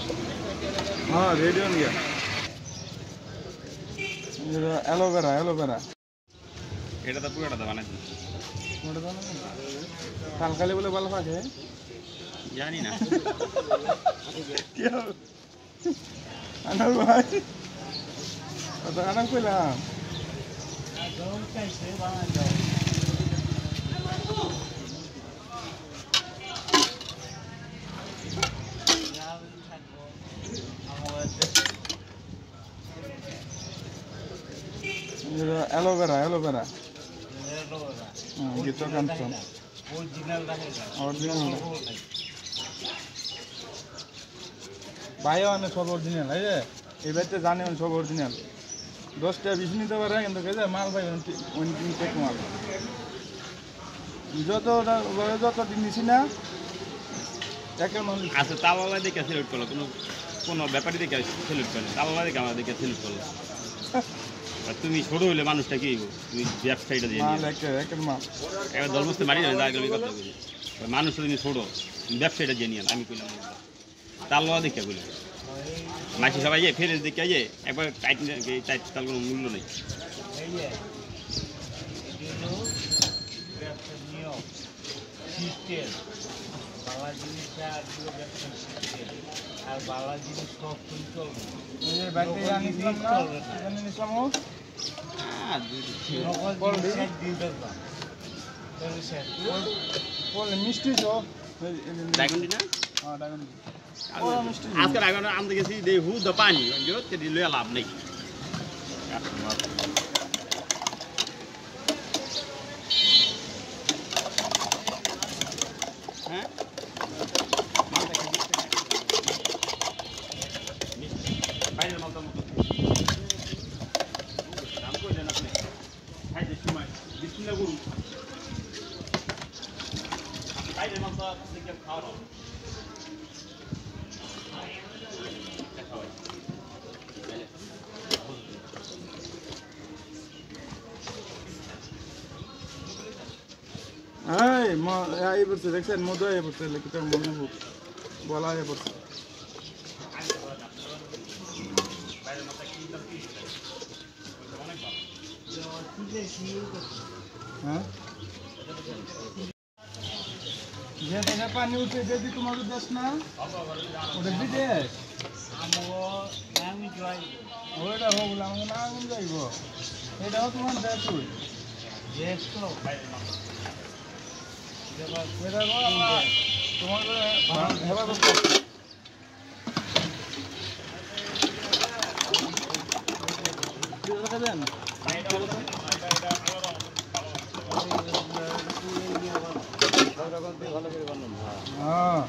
हाँ रेडियो गया aloe vera aloe vera এটা তো পুরোটা তো বানাইছি কালকালি বলে ভালো থাকে জানি না আনার ভাই কত আনার কইলাম एलोवेरा एलोवेरा गीत कांचन অরিজিনাল ভাইও আনে সব অরিজিনাল এই যে এবারে জানেন সব অরিজিনাল 10টা 20 নিতে পারে কিন্তু কইছে মাল ভাই অনেক টেক মাল যত দিন নিছি না একের মাল আচ্ছা তাওয়ালা দেখে সিলেক্ট করলো কোনো ব্যাপারই দেখে সিলেক্ট করলো তাওয়ালা দেখে আমার দেখে সিলেক্ট করলো তুমি ছোট হইলে মানুষটা কি তুমি ব্যবসায়ীটা দিয়ে এবার দলবস্তে মারি যাবে আমি কথা বলি মানুষ তুমি ছোট ব্যবসায়ীটা দিয়ে নিয়ে আমি কইলাম তার লওয়া দেখে বলি মাসি সবাই ফেরে দেখে একবার টাইট তার কোনো মূল্য নেই আর বালা জিনিস সব চলবে মিষ্টি আজকে আগে আনতে গেছি দেখু দ পানি লইয়া লাভ নেই হ্যাঁ বাইরের মালটা মতো দাম কইলেন আপনি খাইতে সময় বিসমিল্লাহ করুন বাইরের মালটা দেখে খাওয়া এই পড়ছে দেখছেন মধু আয় পড়ছে লেখিটা মনে হোক বলা আয় পড়ছে হ্যাঁ যে থেকে পানি উঠে যদি তোমার দেশ না ওটা বিদেশ ওইটা হোক আমার না আগুন যাইব এটাও তোমার দেশ তোমার হেবা করতে দেন হ্যাঁ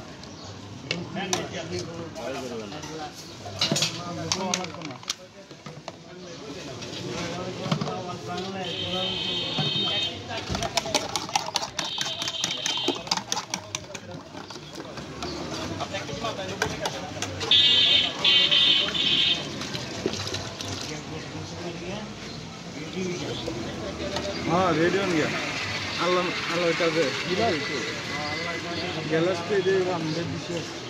हाँ रेडियो गया अल्लाह अल्लाह का दे गैलस पे दे हम दे दिशे